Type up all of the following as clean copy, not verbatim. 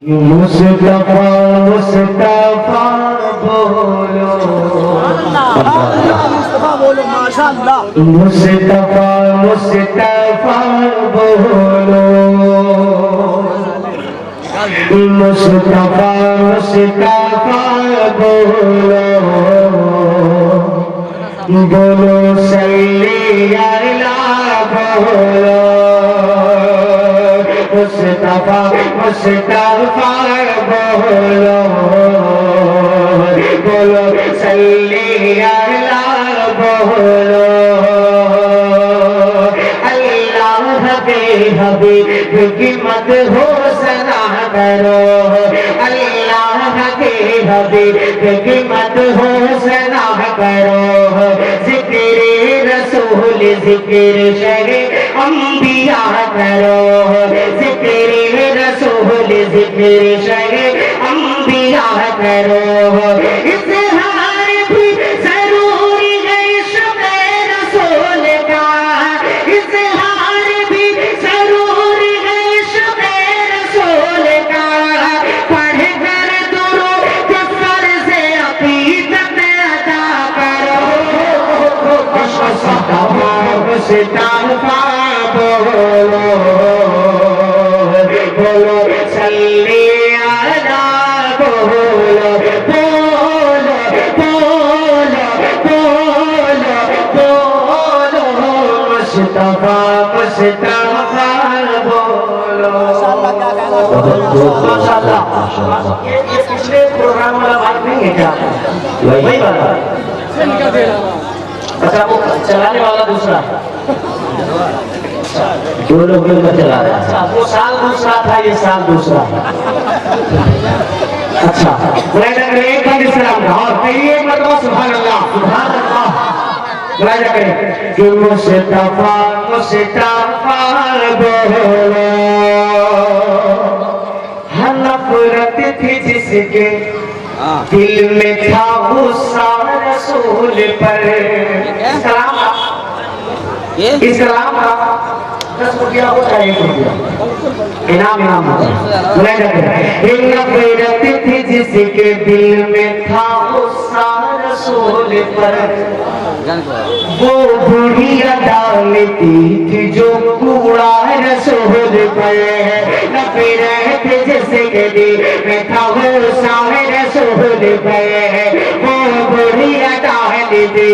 مصطفیٰ مصطفیٰ بولو مصطفیٰ بولو ماشاءاللہ مصطفیٰ مصطفیٰ بولو مصطفیٰ مصطفیٰ بولو بولو صلی اللہ بولو مصطفیٰ مصطفیٰ بولو بولو صلی اللہ بولو اللہ کے حبیب کی مدح و ثنا کرو اللہ کے حبیب کی مدح و ثنا کرو ذکر رسول ذکر شرع انبیاء کرو ذکر رسول ذکر شرع انبیاء کرو اظہار بھی ضروری ہے عشق رسول کا اظہار بھی ضروری ہے عشق رسول کا پڑھ کر درود فرض عقیدت ادا کرو مصطفیٰ بولو بولو صلی اللہ بولو بولو بولو بولو بولو مصطفیٰ مصطفیٰ بولو ماشاءاللہ یہ پچھلے پروگرام والا بات نہیں ہے کیا وہی بات ہے اچھا وہ چلانے والا دوسرا دو لوگ مل کر چلا رہا ہے وہ سال دوسرا تھا یہ سال دوسرا اچھا ایک بند اسلام کا اور پہلی ایک مرتبہ سبحان اللہ ملاحظہ کریں کہ مصطفیٰ مصطفیٰ بولو ہر نفرت تھی جس کے دل میں تھا غصہ رسول پر اسلام کا 10 روپیہ ہو چاہیے 1 روپیہ انعام نفرت تھی جس کے دل میں تھا غصہ رسول پر وہ بڑھیا ڈالتی تھی جو کوڑا رسول پر نفرت جس کے دل میں تھا غصہ رسول پر وہ بڑھیا ڈالتی تھی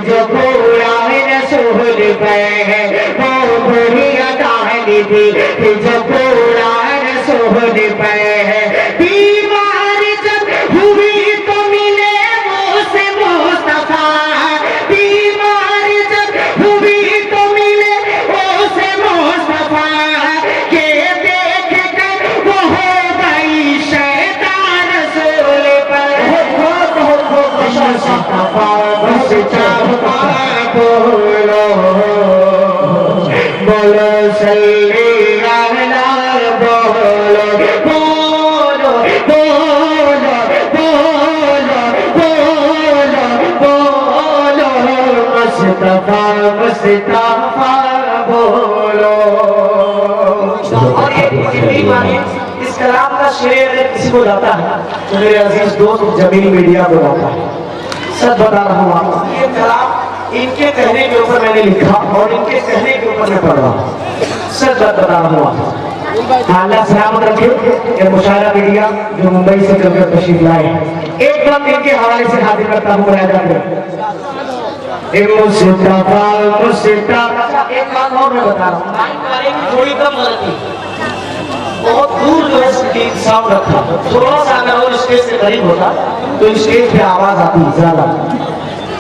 جو کوڑا رسول پر وہ بڑھیا ڈالتی تھی جو کوڑا رسول پر بیمار جب ہوئی تو ملے وہ سے مصطفیٰ بیمار جب ہوئی تو ملے وہ سے مصطفیٰ کہ دیکھ کر وہ ہو گئی شیطان رسول پر مصطفیٰ مصطفیٰ بولو بولو صلی اللہ بولو بولو بولو بولو بولو بولو مصطفیٰ مصطفیٰ بولو اور یہ اس کلام کا شعر کسی کو جاتا ہے تو میرے عزیز دوست جمیل میڈیا کو جاتا ہے سچ بتا رہا ہوں آپ یہ کلام ان کے کہنے کے اوپر میں نے لکھا اور ان کے کہنے کے اوپر میں پڑھ رہا سچ بتا رہا ہوں آپ اللہ سلامت رکھے یہ مشاہدہ میڈیا جو ممبئی سے چل کر تشریف لائے ایک بات ان کے حوالے سے حاضر کرتا ہوں ملاحظہ کریں مصطفیٰ مصطفیٰ ایک بات اور میں بتا رہا ہوں تھوڑی کم غلطی بہت دور جو ہے ساؤنڈ رکھا تھوڑا سا اگر وہ اسٹیج سے قریب ہوتا تو اسٹیج پہ آواز آتی زیادہ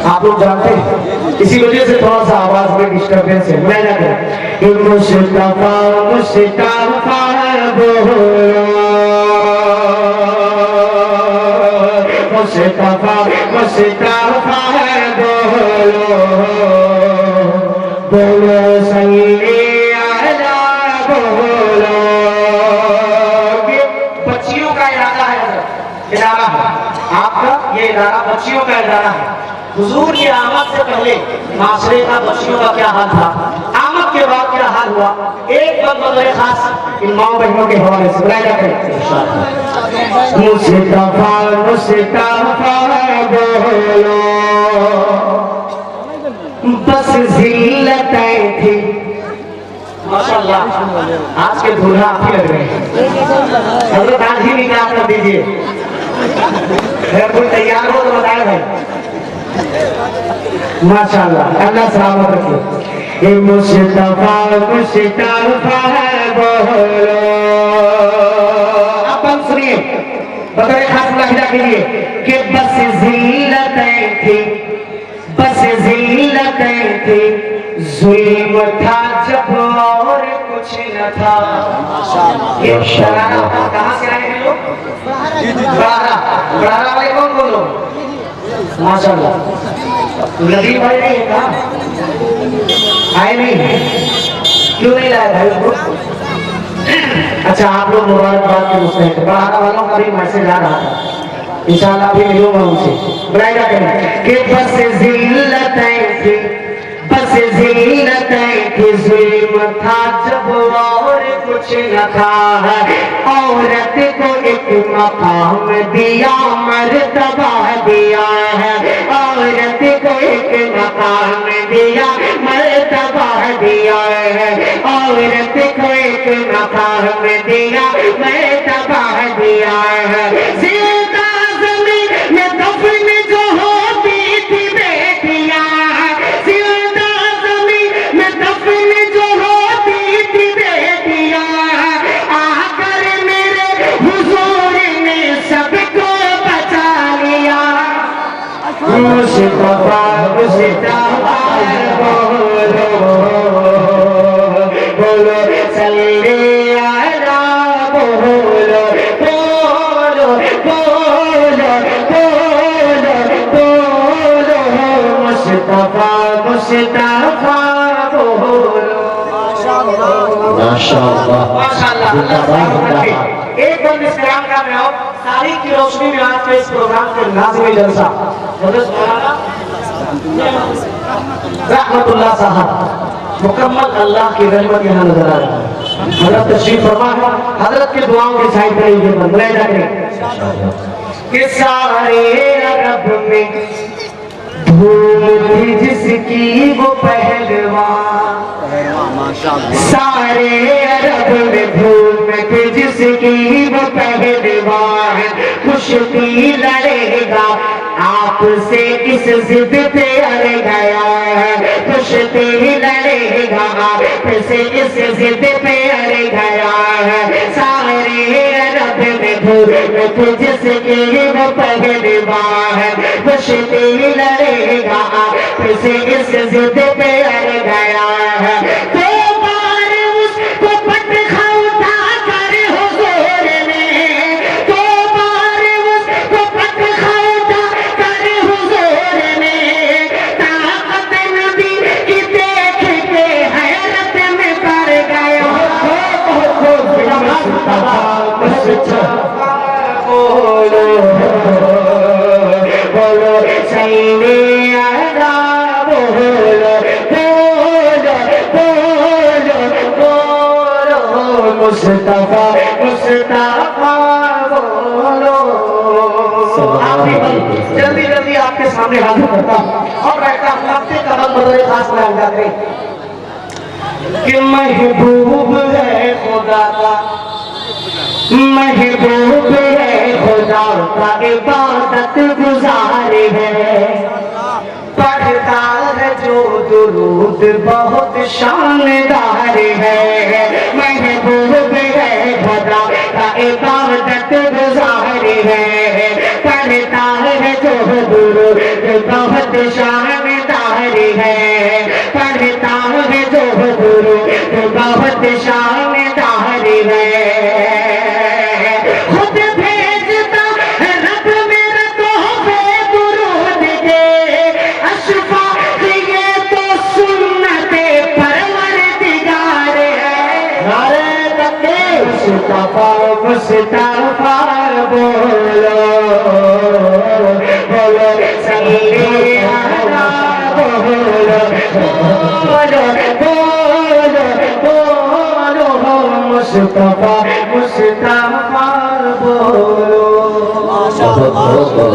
آپ لوگ جانتے ہیں اسی وجہ سے تھوڑا سا آواز میں ڈسٹربنس ہے میں نہ کریں مصطفیٰ مصطفیٰ بولو مصطفیٰ مصطفیٰ بولو بولو صلی اللہ بولو بچیوں کا ارادہ ہے ادارہ ہے آپ کا یہ ادارہ بچیوں کا ادارہ ہے حضور کی آمد سے پہلے معاشرے کا بچیوں کا کیا حال تھا، آمد کے بعد کیا حال ہوا، ایک وقت बदले खास इन माँ बहनों के हवाले से बुलाया जाता है। मुस्तफा मुस्तफा बोलो बस जिल्लतें थी। माशाअल्लाह आज के दूल्हा आप ही लग रहे हैं। हजरत आज ही निकाह कर दीजिए। अगर कोई तैयार हो तो बताए भाई। माशाअल्लाह अल्लाह सलामत रखे। ए मुस्तफा मुस्तफा बोलो। अपन सुनिए बतौर खास मुलाहिजा कीजिए कि बस जिल्लतें थी, बस जिल्लतें थी, जुल्म था जब और कुछ न था। ये शरारा कहाँ से आए हैं लोग? बड़ारा बड़ारा वाले कौन कौन लोग? माशाअल्लाह नदीम भाई नहीं है कहाँ? आए नहीं क्यों नहीं लाए भाई उनको? अच्छा आप लोग मुबारकबाद के मुस्तहिक। बड़ारा वालों का भी मैसेज आ रहा था, इंशाअल्लाह भी मिलूंगा उनसे। बुलाया जाते हैं कि बस जिल्लतें थी, बस जिल्लतें थी, जुल्म था जब और कुछ न था। औरत को एक मकाम दिया, मर्तबा दिया है। औरत को एक मकाम दिया, मर्तबा दिया है। औरत को एक मकाम दिया, मर्तबा दिया है। जिंदा ज़मीन में दफन जो होती थी बेटियां, जिंदा ज़मीन में दफन जो होती थी बेटियां, आकर मेरे हुजूर ने सबको बचा लिया। मुस्तफा मुस्तफा बोलो बोलो सल्ले अला बोलो बोलो बोलो बोलो बोलो मुस्तफा मुस्तफा बोलो। माशाअल्लाह माशाअल्लाह एक बंद इस कलाम का मैं आओ तारीख की रोशनी में आज के इस प्रोग्राम के लाज़िमी जलसा हज़रत मौलाना रहमतुल्लाह साहब मुकम्मल अल्लाह की रहमत यहाँ नजर आ रही है। हज़रत तशरीफ फरमा है, हज़रत की दुआओं के साइड पर ये बुलाया जाते हैं कि सारे अरब में धूम थी जिसकी वो पहलवान, सारे अरब में धूम थी जिसकी वो पहलवान। कुश्ती लड़ेगा आपसे इस जिद पे अड़ गया है, कुश्ती लड़ेगा आपसे इस जिद पे अड़ गया है। सारे अरब में धूम थी जिसकी वो पहलवान, कुश्ती लड़ेगा आपसे इस जिद पे अड़ गया है। दो बार उसको पटखा उठा कर हुजूर ने, दो बार उसको पटखा उठा कर हुजूर ने, ताकत नबी की देख के हैरत में पड़ गया। बोलो बोलो सल्ले अला बोलो बोलो बोलो बोलो मुस्तफा मुस्तफा बोलो। जल्दी जल्दी आपके सामने हाजिर करता हूँ और रहता हूँ आपके कदम बदले खास में आ जाते कि महबूब है खुदा का, महबूब है खुदा का, इबादत गुजार है। पढ़ता है जो दुरूद बहुत शानदार है। महबूब है खुदा का, इबादत गुजार है। पढ़ता है जो दुरूद बहुत शानदार है। पढ़ता है जो दुरूद बहुत शानदार है। खुद भेजता है रब मेरा तोहफे दुरूद के, अशफाक ये तो सुन्नते परवरदिगार है। नारे तकबीर मुस्तफा मुस्तफा बोलो बोलो सल्ले अला बोलो बोलो बोलो बोलो মুস্তাফা মুস্তাফা বলো। মাশাআল্লাহ।